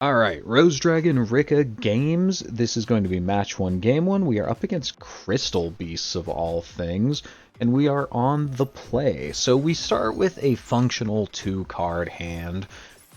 Alright, Rose Dragon Rikka games. This is going to be match 1, game 1. We are up against Crystal Beasts of all things, and we are on the play. So we start with a functional 2-card hand.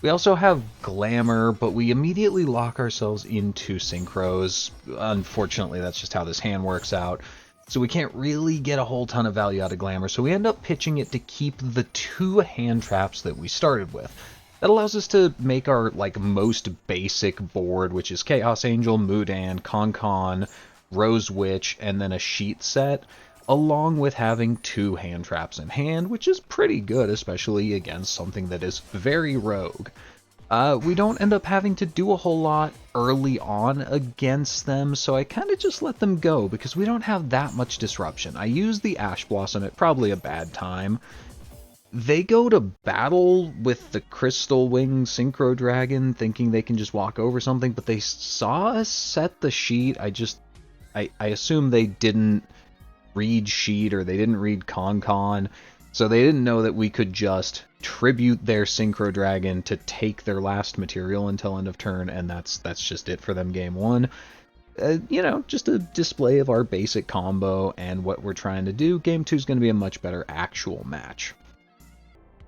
We also have Glamour, but we immediately lock ourselves into Synchros. Unfortunately, that's just how this hand works out. So we can't really get a whole ton of value out of Glamour, so we end up pitching it to keep the 2 hand traps that we started with. That allows us to make our most basic board, which is Chaos Angel, Mudan, Con, Rose Witch, and then a sheet set, along with having 2 hand traps in hand, which is pretty good, especially against something that is very rogue. We don't end up having to do a whole lot early on against them, so I kind of just let them go because we don't have that much disruption. I use the Ash Blossom at probably a bad time. They go to battle with the Crystal Wing Synchro Dragon thinking they can just walk over something, but they saw us set the sheet. I assume they didn't read sheet or they didn't read Con, so they didn't know that we could just tribute their Synchro Dragon to take their last material until end of turn, and that's just it for them game 1. Just a display of our basic combo and what we're trying to do. Game 2 is going to be a much better actual match.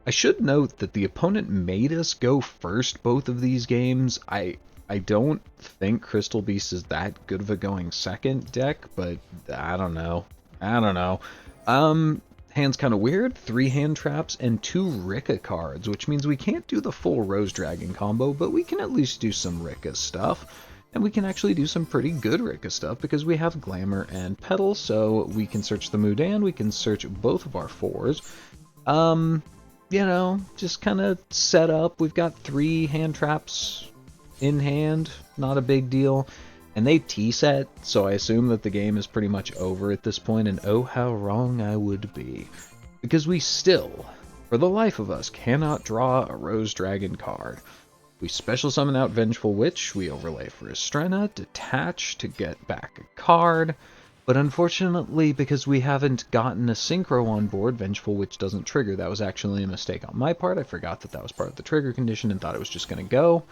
I should note that the opponent made us go first both of these games. I don't think Crystal Beast is that good of a going second deck, but I don't know. Hand's kind of weird. 3 hand traps and 2 Rikka cards, which means we can't do the full Rose Dragon combo, but we can at least do some Rikka stuff. And we can actually do some pretty good Rikka stuff because we have Glamour and Petal, so we can search the Mudan, we can search both of our 4s. Just kind of set up. We've got 3 hand traps in hand, not a big deal. And they T-set, so I assume that the game is pretty much over at this point, and oh how wrong I would be. Because we still, for the life of us, cannot draw a Rose Dragon card. We special summon out Vengeful Witch, we overlay for Estrena, detach to get back a card. But unfortunately, because we haven't gotten a Synchro on board, Vengeful Witch doesn't trigger. That was actually a mistake on my part. I forgot that that was part of the trigger condition and thought it was just going to go.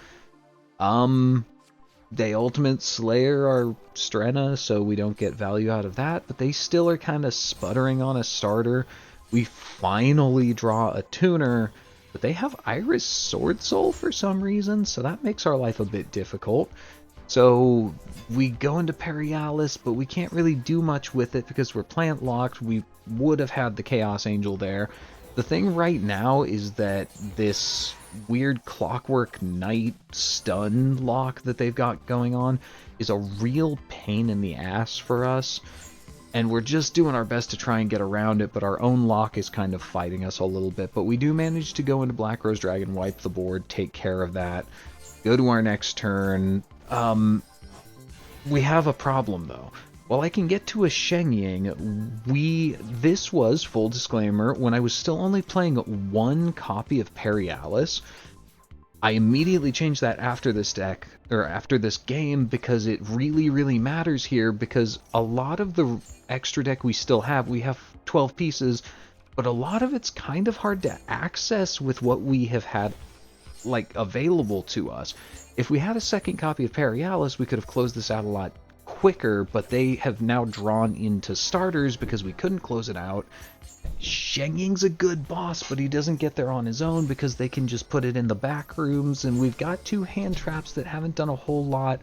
They Ultimate Slayer our Strenna, so we don't get value out of that, but they still are kind of sputtering on a starter. We finally draw a tuner, but they have Iris Sword Soul for some reason, so that makes our life a bit difficult. So we go into Perialis, but we can't really do much with it because we're plant locked. We would have had the Chaos Angel there. The thing right now is that this weird Clockwork Knight stun lock that they've got going on is a real pain in the ass for us. And we're just doing our best to try and get around it, but our own lock is kind of fighting us a little bit. But we do manage to go into Black Rose Dragon, wipe the board, take care of that, go to our next turn. We have a problem though. While I can get to a Shenying, this was, full disclaimer, when I was still only playing 1 copy of Perialis. I immediately changed that after this deck, or after this game, because it really, really matters here, because a lot of the extra deck we still have, we have 12 pieces, but a lot of it's kind of hard to access with what we have had available to us. If we had a second copy of Perialis, we could have closed this out a lot quicker, but they have now drawn into starters because we couldn't close it out. Shenying's a good boss, but he doesn't get there on his own because they can just put it in the back rooms, and we've got 2 hand traps that haven't done a whole lot.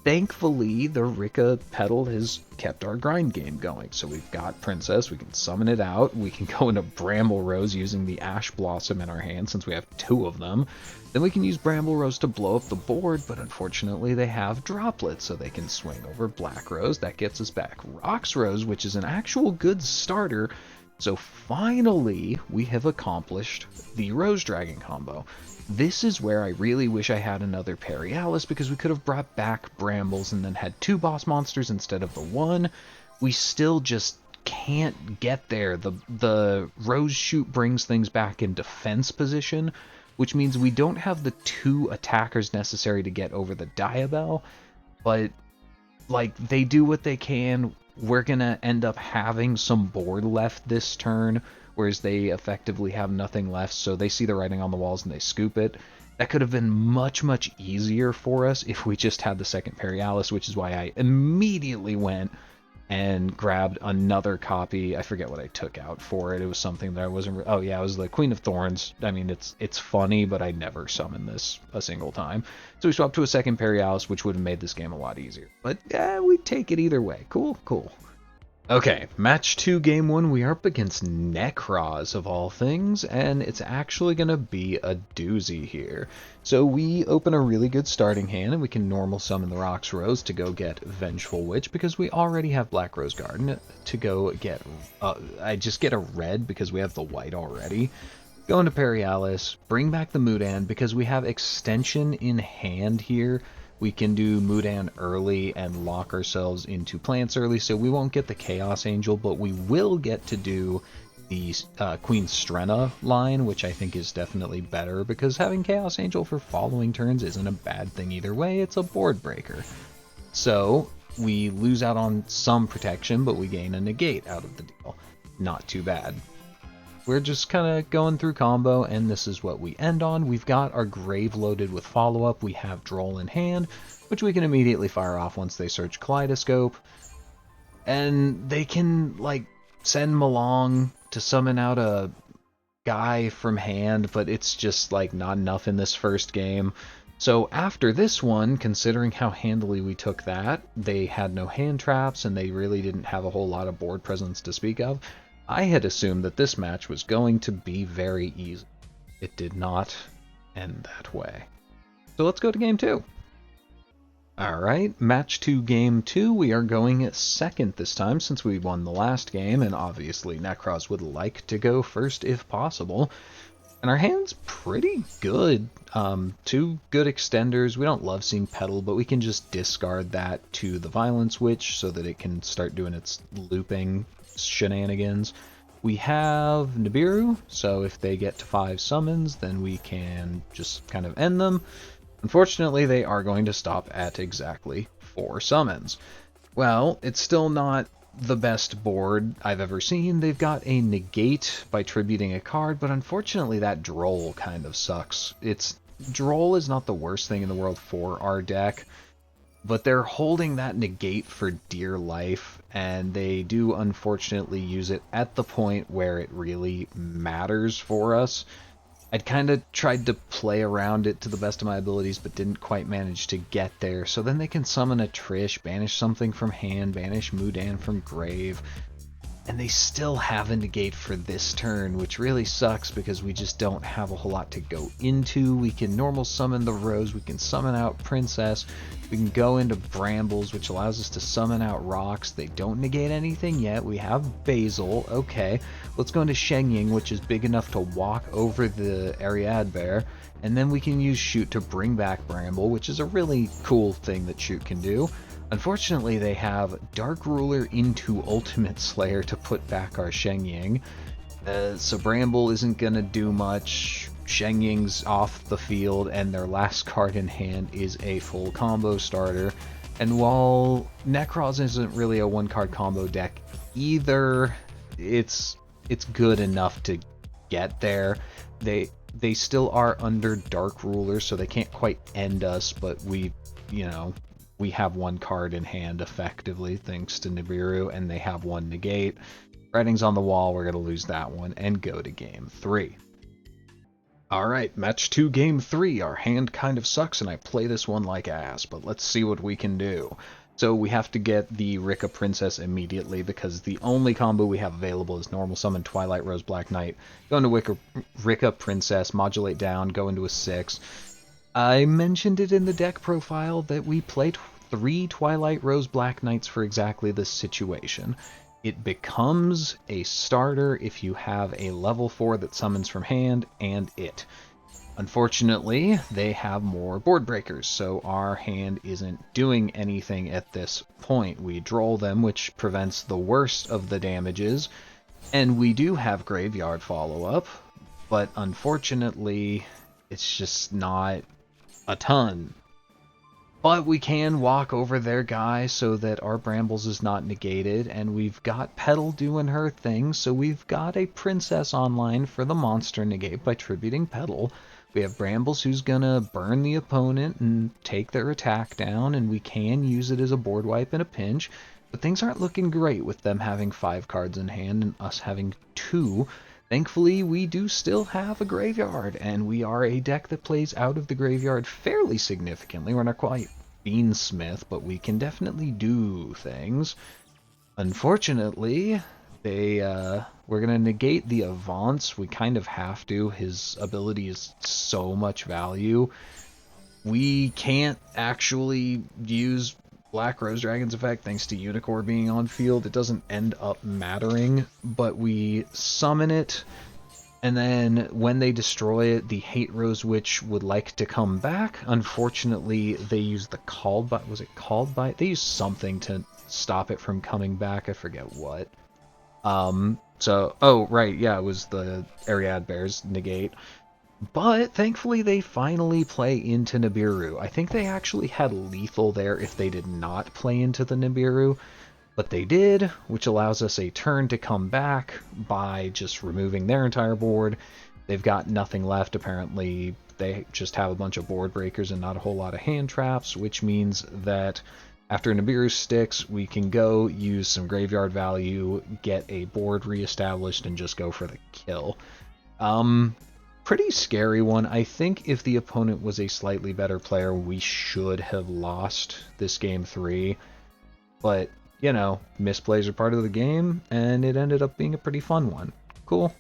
Thankfully, the Rikka Petal has kept our grind game going. So we've got Princess, we can summon it out, we can go into Bramble Rose using the Ash Blossom in our hand since we have 2 of them. Then we can use Bramble Rose to blow up the board, but unfortunately they have droplets, so they can swing over Black Rose. That gets us back Rocks Rose, which is an actual good starter. So finally, we have accomplished the Rose Dragon combo. This is where I really wish I had another Perialis, because we could have brought back Brambles and then had 2 boss monsters instead of the 1. We still just can't get there. The Rose Shoot brings things back in defense position, which means we don't have the 2 attackers necessary to get over the Diabell, but they do what they can. We're gonna end up having some board left this turn, whereas they effectively have nothing left, so they see the writing on the walls and they scoop it. That could have been much, much easier for us if we just had the second Perialis, which is why I immediately went and grabbed another copy. I forget what I took out for it. It was something that I wasn't... Oh, yeah, it was the Queen of Thorns. I mean, it's funny, but I never summoned this a single time. So we swapped to a second Perialis, which would have made this game a lot easier. But we'd take it either way. Cool, cool. Okay, match 2, game 1, we are up against Nekroz of all things, and it's actually going to be a doozy here. So we open a really good starting hand, and we can normal summon the Rox Rose to go get Vengeful Witch, because we already have Black Rose Garden to go get... I just get a red because we have the white already. Go into Perialis, bring back the Mudan, because we have extension in hand here. We can do Mudan early and lock ourselves into plants early, so we won't get the Chaos Angel, but we will get to do the Queen Strenna line, which I think is definitely better, because having Chaos Angel for following turns isn't a bad thing either way, it's a board breaker. So, we lose out on some protection, but we gain a negate out of the deal. Not too bad. We're just kind of going through combo, and this is what we end on. We've got our Grave loaded with follow-up. We have Droll in hand, which we can immediately fire off once they search Kaleidoscope. And they can, like, send Malong to summon out a guy from hand, but it's just, like, not enough in this first game. So after this one, considering how handily we took that, they had no hand traps, and they really didn't have a whole lot of board presence to speak of. I had assumed that this match was going to be very easy. It did not end that way. So let's go to game 2. Alright, match 2, game 2. We are going second this time since we won the last game, and obviously Nekroz would like to go first if possible. And our hand's pretty good. 2 good extenders. We don't love seeing Petal, but we can just discard that to the Violence Witch so that it can start doing its looping shenanigans. We have Nibiru, so if they get to 5 summons, then we can just kind of end them. Unfortunately, they are going to stop at exactly 4 summons. Well, it's still not the best board I've ever seen. They've got a negate by tributing a card, but unfortunately that Droll kind of sucks. Droll is not the worst thing in the world for our deck, but they're holding that negate for dear life, and they do unfortunately use it at the point where it really matters for us. I'd kind of tried to play around it to the best of my abilities, but didn't quite manage to get there. So then they can summon a Trish, banish something from hand, banish Mudan from grave, and they still have a negate for this turn, which really sucks because we just don't have a whole lot to go into. We can normal summon the Rose, we can summon out Princess, we can go into Brambles, which allows us to summon out Rocks. They don't negate anything yet. We have Basil. Okay, let's go into Shenying, which is big enough to walk over the Ariad Bear, and then we can use Shoot to bring back Bramble, which is a really cool thing that Shoot can do. Unfortunately, they have Dark Ruler into Ultimate Slayer to put back our Shenying. So Bramble isn't going to do much. Shenying's off the field, and their last card in hand is a full combo starter. And while Nekroz isn't really a one-card combo deck either, it's good enough to get there. They still are under Dark Ruler, so they can't quite end us, but we have one card in hand effectively, thanks to Nibiru, and they have one negate. Writing's on the wall, we're going to lose that one, and go to game 3. Alright, match 2, game 3. Our hand kind of sucks, and I play this one like ass, but let's see what we can do. So we have to get the Rikka Princess immediately, because the only combo we have available is normal summon Twilight Rose Black Knight, go into Rikka Princess, modulate down, go into a 6. I mentioned it in the deck profile that we played 3 Twilight Rose Black Knights for exactly this situation. It becomes a starter if you have a level 4 that summons from hand, and it. Unfortunately, they have more board breakers, so our hand isn't doing anything at this point. We droll them, which prevents the worst of the damages, and we do have Graveyard follow-up, but unfortunately, it's just not a ton. But we can walk over their guy so that our Brambles is not negated, and we've got Petal doing her thing, so we've got a Princess online for the monster negate by tributing Petal. We have Brambles who's gonna burn the opponent and take their attack down, and we can use it as a board wipe in a pinch. But things aren't looking great with them having 5 cards in hand and us having 2. Thankfully, we do still have a graveyard, and we are a deck that plays out of the graveyard fairly significantly. We're not quite Beansmith, but we can definitely do things. Unfortunately, we're going to negate the Avance. We kind of have to. His ability is so much value. We can't actually use Black Rose Dragon's effect thanks to Unicorn being on field. It doesn't end up mattering, but we summon it, and then when they destroy it, the Hate Rose Witch would like to come back. Unfortunately, they use the Called By... Was it Called By? They used something to stop it from coming back. I forget what. Oh, right, yeah, it was the Ariad Bears negate. But thankfully they finally play into Nibiru. I think they actually had lethal there if they did not play into the Nibiru, but they did, which allows us a turn to come back by just removing their entire board. They've got nothing left, apparently. They just have a bunch of board breakers and not a whole lot of hand traps, which means that after Nibiru sticks, we can go use some graveyard value, get a board reestablished, and just go for the kill. Pretty scary one. I think if the opponent was a slightly better player, we should have lost this game 3. But, you know, misplays are part of the game, and it ended up being a pretty fun one. Cool.